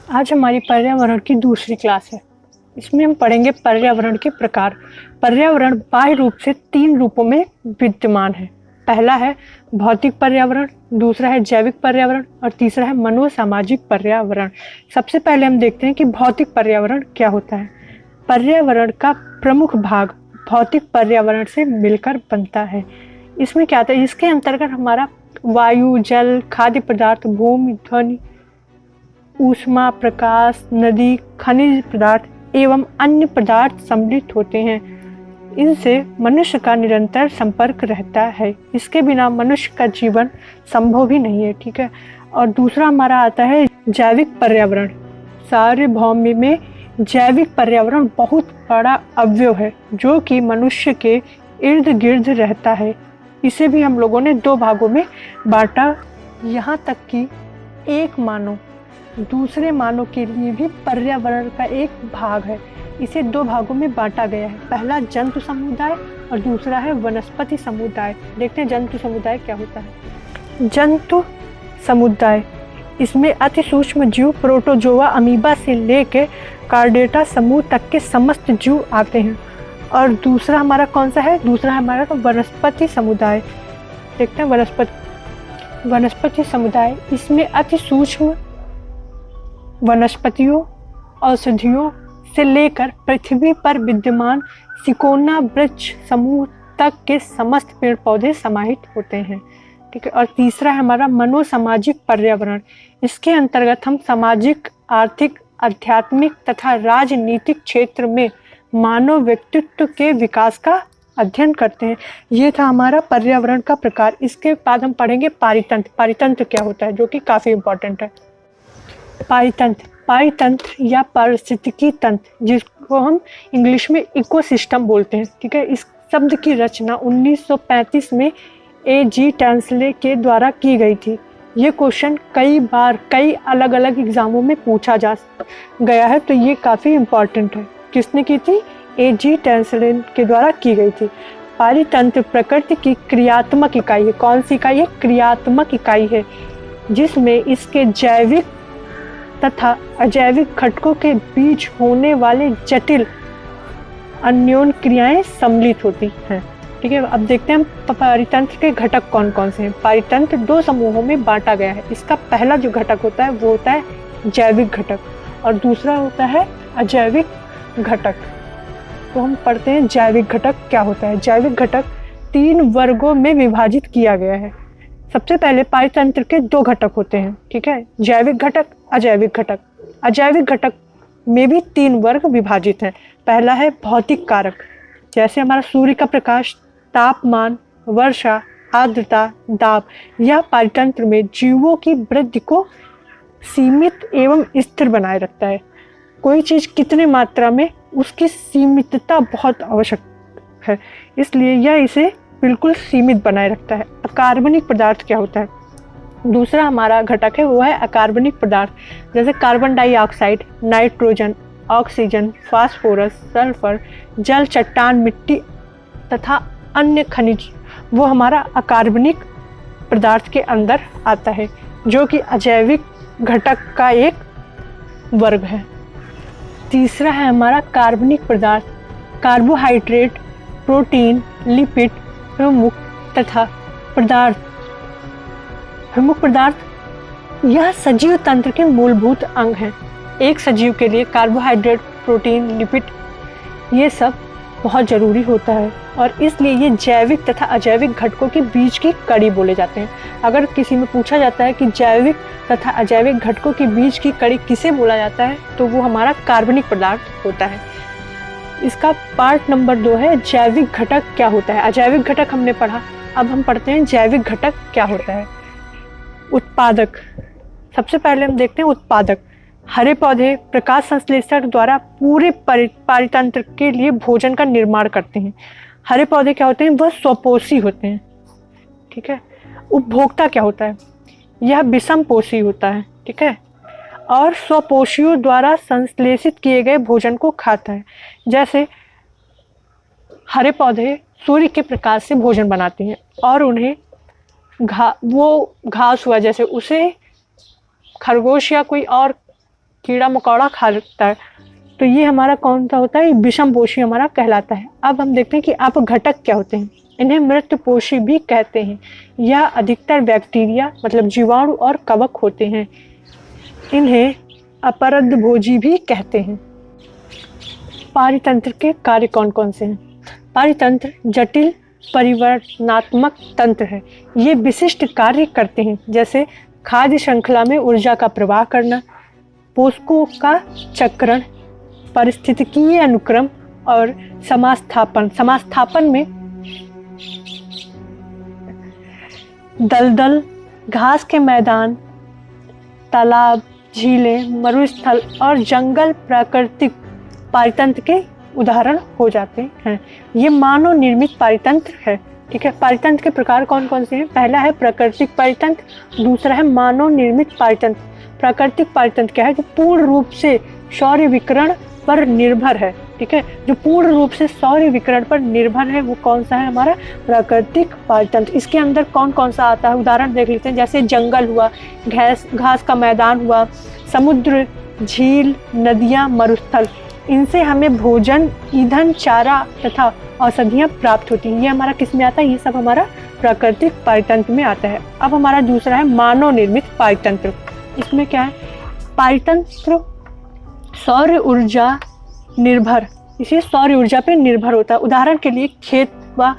आज हमारी पर्यावरण की दूसरी क्लास है। इसमें हम पढ़ेंगे पर्यावरण के प्रकार। पर्यावरण बाह्य रूप से 3 रूपों में विद्यमान है। पहला है भौतिक पर्यावरण, दूसरा है जैविक पर्यावरण और तीसरा है मनोसामाजिक पर्यावरण। सबसे पहले हम देखते हैं कि भौतिक पर्यावरण क्या होता है। पर्यावरण का प्रमुख भाग भौतिक पर्यावरण से मिलकर बनता है। इसमें क्या आता है, इसके अंतर्गत हमारा वायु, जल, खाद्य पदार्थ, भूमि, ध्वनि, ऊष्मा, प्रकाश, नदी, खनिज पदार्थ एवं अन्य पदार्थ सम्मिलित होते हैं। इनसे मनुष्य का निरंतर संपर्क रहता है। इसके बिना मनुष्य का जीवन संभव ही नहीं है। ठीक है। और दूसरा हमारा आता है जैविक पर्यावरण। सार्वभौम में जैविक पर्यावरण बहुत बड़ा अवयव है जो कि मनुष्य के इर्द गिर्द रहता है। इसे भी हम लोगों ने 2 भागों में बांटा। यहाँ तक कि एक मानव दूसरे मानव के लिए भी पर्यावरण का एक भाग है। इसे 2 भागों में बांटा गया है। पहला जंतु समुदाय और दूसरा है वनस्पति समुदाय। देखते हैं जंतु समुदाय क्या होता है। जंतु समुदाय, इसमें अति सूक्ष्म जीव प्रोटोजोआ अमीबा से लेकर कार्डेटा समूह तक के समस्त जीव आते हैं। और दूसरा हमारा कौन सा है? दूसरा हमारा वनस्पति समुदाय। देखते हैं वनस्पति समुदाय, इसमें अति सूक्ष्म वनस्पतियों, औषधियों से लेकर पृथ्वी पर विद्यमान सिकोना वृक्ष समूह तक के समस्त पेड़ पौधे समाहित होते हैं। ठीक है। और तीसरा है हमारा मनोसामाजिक पर्यावरण। इसके अंतर्गत हम सामाजिक, आर्थिक, आध्यात्मिक तथा राजनीतिक क्षेत्र में मानव व्यक्तित्व के विकास का अध्ययन करते हैं। ये था हमारा पर्यावरण का प्रकार। इसके बाद हम पढ़ेंगे पारितंत्र। पारितंत्र क्या होता है, जो कि काफ़ी इम्पोर्टेंट है। पारितंत्र या पारिस्थितिकी तंत्र, जिसको हम इंग्लिश में इकोसिस्टम बोलते हैं। ठीक है। इस शब्द की रचना 1935 में A.G. टैंसले के द्वारा की गई थी। ये क्वेश्चन कई बार कई अलग अलग एग्जामों में पूछा जा गया है, तो ये काफ़ी इम्पोर्टेंट है। किसने की थी? A.G. टैंसले के द्वारा की गई थी। पारितंत्र प्रकृति की क्रियात्मक इकाई है। कौन सी इकाई है? क्रियात्मक इकाई है, जिसमें इसके जैविक तथा अजैविक घटकों के बीच होने वाले जटिल अन्योन क्रियाएं सम्मिलित होती हैं। ठीक है। अब देखते हैं पारितंत्र के घटक कौन कौन से हैं। पारितंत्र 2 समूहों में बांटा गया है। इसका पहला जो घटक होता है वो होता है जैविक घटक और दूसरा होता है अजैविक घटक। तो हम पढ़ते हैं जैविक घटक क्या होता है। जैविक घटक 3 वर्गों में विभाजित किया गया है। सबसे पहले पारितंत्र के 2 घटक होते हैं। ठीक है। जैविक घटक, अजैविक घटक। अजैविक घटक में भी 3 वर्ग विभाजित हैं। पहला है भौतिक कारक, जैसे हमारा सूर्य का प्रकाश, तापमान, वर्षा, आर्द्रता, दाब। यह पारितंत्र में जीवों की वृद्धि को सीमित एवं स्थिर बनाए रखता है। कोई चीज़ कितने मात्रा में, उसकी सीमितता बहुत आवश्यक है, इसलिए यह इसे बिल्कुल सीमित बनाए रखता है। अकार्बनिक पदार्थ क्या होता है? दूसरा हमारा घटक है वो है अकार्बनिक पदार्थ, जैसे carbon dioxide, nitrogen, oxygen, phosphorus, sulphur, जल, चट्टान, मिट्टी तथा अन्य खनिज। वो हमारा अकार्बनिक पदार्थ के अंदर आता है, जो कि अजैविक घटक का एक वर्ग है। तीसरा है हमारा कार्बनिक पदार्थ, कार्बोहाइड्रेट, प्रोटीन, लिपिड, प्रमुख तथा पदार्थ। प्रमुख पदार्थ यह सजीव तंत्र के मूलभूत अंग हैं। एक सजीव के लिए कार्बोहाइड्रेट, प्रोटीन, लिपिड ये सब बहुत ज़रूरी होता है और इसलिए ये जैविक तथा अजैविक घटकों के बीच की कड़ी बोले जाते हैं। अगर किसी में पूछा जाता है कि जैविक तथा अजैविक घटकों के बीच की कड़ी किसे बोला जाता है, तो वो हमारा कार्बनिक पदार्थ होता है। इसका पार्ट नंबर 2 है जैविक घटक क्या होता है। अजैविक घटक हमने पढ़ा, अब हम पढ़ते हैं जैविक घटक क्या होता है। उत्पादक, सबसे पहले हम देखते हैं उत्पादक। हरे पौधे प्रकाश संश्लेषण द्वारा पूरे पारितंत्र के लिए भोजन का निर्माण करते हैं। हरे पौधे क्या होते हैं? वह स्वपोषी होते हैं। ठीक है। उपभोक्ता क्या होता है? यह विषमपोषी होता है। ठीक है। और स्वपोषियों द्वारा संश्लेषित किए गए भोजन को खाता है। जैसे हरे पौधे सूर्य के प्रकाश से भोजन बनाते हैं और उन्हें वो घास हुआ, जैसे उसे खरगोश या कोई और कीड़ा मकोड़ा खा लेता है। तो ये हमारा कौन सा होता है, विषमपोषी हमारा कहलाता है। अब हम देखते हैं कि अपघटक क्या होते हैं। इन्हें मृतपोषी भी कहते हैं। यह अधिकतर बैक्टीरिया मतलब जीवाणु और कवक होते हैं। इन्हें अपरदभोजी भी कहते हैं। पारितंत्र के कार्य कौन कौन से हैं? पारितंत्र जटिल परिवर्तनात्मक तंत्र है। ये विशिष्ट कार्य करते हैं, जैसे खाद्य श्रृंखला में ऊर्जा का प्रवाह करना, पोषकों का चक्रण, पारिस्थितिकीय अनुक्रम और समास्थापन। समास्थापन में दलदल, घास के मैदान, तालाब, झीलें, मरुस्थल और जंगल प्राकृतिक पारितंत्र के उदाहरण हो जाते हैं। ये मानव निर्मित पारितंत्र है। ठीक है, पारितंत्र के प्रकार कौन कौन से हैं? पहला है प्राकृतिक पारितंत्र, दूसरा है मानव निर्मित पारितंत्र। प्राकृतिक पारितंत्र क्या है? जो पूर्ण रूप से सौर विकिरण पर निर्भर है। ठीक है, जो पूर्ण रूप से सौर विकिरण पर निर्भर है वो कौन सा है? हमारा प्राकृतिक पारितंत्र। इसके अंदर कौन कौन सा आता है? उदाहरण देख लेते हैं, जैसे जंगल हुआ, घास का मैदान हुआ, समुद्र, झील, नदियाँ, मरुस्थल। इनसे हमें भोजन, ईंधन, चारा तथा औषधियाँ प्राप्त होती हैं। ये हमारा किस में आता है? ये सब हमारा प्राकृतिक पारितंत्र में आता है। अब हमारा दूसरा है मानव निर्मित पारितंत्र। इसमें क्या है? पारितंत्र सौर ऊर्जा निर्भर, इसे सौर ऊर्जा पे निर्भर होता है। उदाहरण के लिए खेत व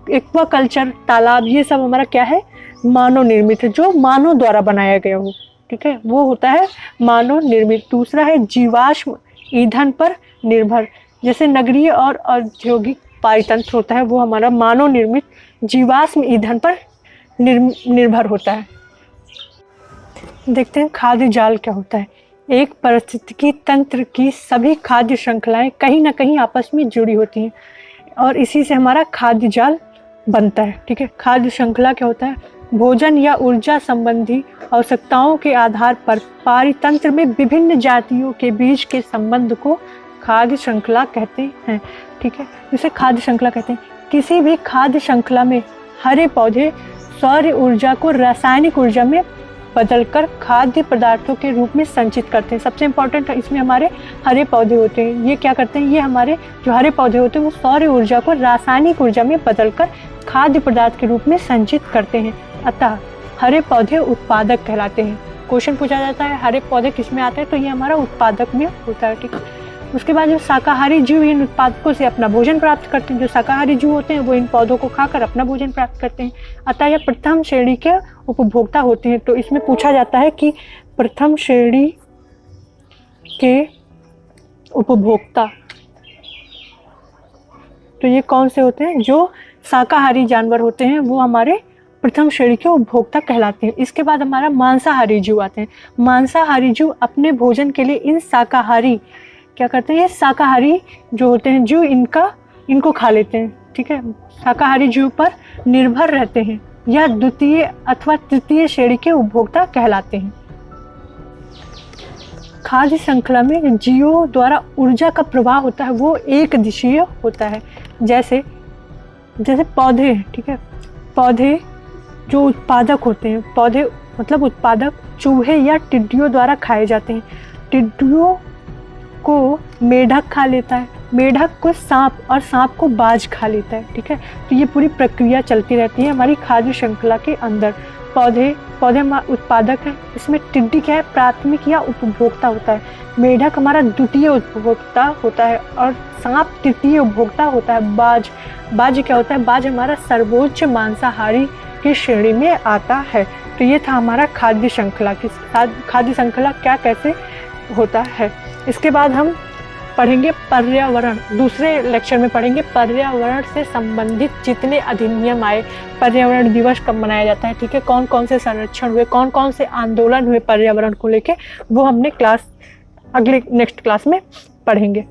एक्वाकल्चर, तालाब, ये सब हमारा क्या है? मानव निर्मित है, जो मानव द्वारा बनाया गया हो। ठीक है, वो होता है मानव निर्मित। दूसरा है जीवाश्म ईंधन पर निर्भर, जैसे नगरीय और औद्योगिक पारितंत्र होता है, वो हमारा मानव निर्मित जीवाश्म ईंधन पर निर्भर होता है। देखते हैं खाद्य जाल क्या होता है। एक पारिस्थितिकी तंत्र की सभी खाद्य श्रृंखलाएं कहीं ना कहीं आपस में जुड़ी होती हैं और इसी से हमारा खाद्य जाल बनता है। ठीक है, खाद्य श्रृंखला क्या होता है? भोजन या ऊर्जा संबंधी आवश्यकताओं के आधार पर पारितंत्र में विभिन्न जातियों के बीच के संबंध को खाद्य श्रृंखला कहते हैं। ठीक है, इसे खाद्य श्रृंखला कहते हैं। किसी भी खाद्य श्रृंखला में हरे पौधे सौर ऊर्जा को रासायनिक ऊर्जा में बदलकर खाद्य पदार्थों के रूप में संचित करते हैं। सबसे इम्पोर्टेंट इसमें हमारे हरे पौधे होते हैं। ये क्या करते हैं? ये हमारे जो हरे पौधे होते हैं वो सौर ऊर्जा को रासायनिक ऊर्जा में बदलकर खाद्य पदार्थ के रूप में संचित करते हैं। अतः हरे पौधे उत्पादक कहलाते हैं। क्वेश्चन पूछा जाता है हरे पौधे किस में आते हैं, तो ये हमारा उत्पादक में होता है। ठीक है, उसके बाद जो शाकाहारी जीव इन उत्पादकों से अपना भोजन प्राप्त करते हैं। जो शाकाहारी जीव होते हैं वो इन पौधों को खाकर अपना भोजन प्राप्त करते हैं। अतः यह प्रथम श्रेणी के उपभोक्ता होते हैं। तो इसमें पूछा जाता है कि प्रथम श्रेणी के उपभोक्ता तो ये कौन से होते हैं? जो शाकाहारी जानवर होते हैं वो हमारे प्रथम श्रेणी के उपभोक्ता कहलाते हैं। इसके बाद हमारा मांसाहारी जीव आते हैं। मांसाहारी जीव अपने भोजन के लिए इन शाकाहारी क्या करते हैं? ये शाकाहारी जो होते हैं जीव इनको खा लेते हैं। ठीक है, शाकाहारी जीव पर निर्भर रहते हैं। यह द्वितीय अथवा तृतीय श्रेणी के उपभोक्ता कहलाते हैं। खाद्य श्रृंखला में जीवों द्वारा ऊर्जा का प्रवाह होता है वो एक दिशीय होता है। जैसे पौधे। ठीक है, पौधे जो उत्पादक होते हैं, पौधे मतलब उत्पादक चूहे या टिड्डियों द्वारा खाए जाते हैं। टिड्डियों को मेढक खा लेता है, मेढक को सांप और सांप को बाज खा लेता है। ठीक है, तो ये पूरी प्रक्रिया चलती रहती है हमारी खाद्य श्रृंखला के अंदर। पौधे उत्पादक है, इसमें टिड्डी क्या है? प्राथमिक या उपभोक्ता होता है। मेढक हमारा द्वितीय उपभोक्ता होता है और सांप तृतीय उपभोक्ता होता है। बाज क्या होता है? बाज हमारा सर्वोच्च मांसाहारी की श्रेणी में आता है। तो ये था हमारा खाद्य श्रृंखला की खाद्य श्रृंखला क्या कैसे होता है। इसके बाद हम पढ़ेंगे पर्यावरण। दूसरे लेक्चर में पढ़ेंगे पर्यावरण से संबंधित जितने अधिनियम आए, पर्यावरण दिवस कब मनाया जाता है। ठीक है, कौन कौन से संरक्षण हुए, कौन कौन से आंदोलन हुए पर्यावरण को लेके, वो हमने नेक्स्ट क्लास में पढ़ेंगे।